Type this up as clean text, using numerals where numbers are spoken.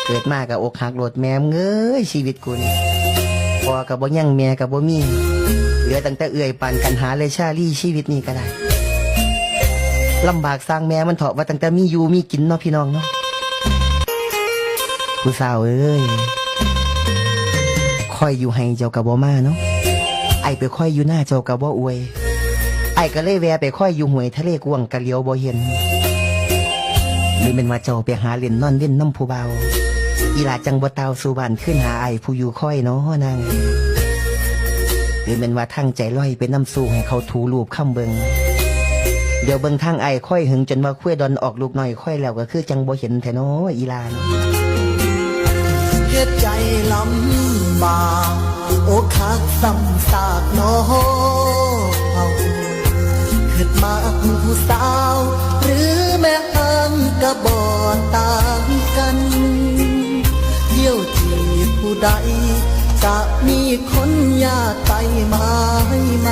เกิดมากับอกหักโลดแม่มเอ้ยชีวิตกูนี่พอกับบ่ยังแม่กับบ่มีเหลือตั้งแต่เอื่อยปานกันหาเลยชาลี่ชีวิตนี้ก็ได้ลำบากสร้างแม่มันเถาะว่าตั้งแต่มีอยู่มีกินเนาะพี่น้องเนาะผู้สาวเอ้ยคอยอยู่ให้เจ้ากับบ่มาเนาะไอไปคอยอยู่หน้าเจ้ากับบ่อวยไอก็เลยแวะไปคอยอยู่ห้วยทะเลกวางกะเลียวบ่เห็นนี่เป็นว่าเจ้าไปหาเล่นนอนเว้นน้ำผู้เบาอีหลาจังบ่เตาสู่บ้านขึ้นหาไอผู้อยู่คอยเนาะนางหรือเป็นว่าทั้งใจลอยเป็นน้ำสู้ให้เขาถูรูปค้ำเบิงเดี๋ยวเบิงทางไอค่อยหึงจนว่าคุ้ยดอนออกลูกหน่อยค่อยแล้วก็คือจังบ่เห็นแท้เนาะอีหลานเฮ็ดใจลำบากอกหักซ้ำซากน้องขึ้นมาผู้สาวหรือแม่อ้างกะบ่ต่างกันเที่ยวจีบผู้ใดจะมีคนยากไปมาให้มา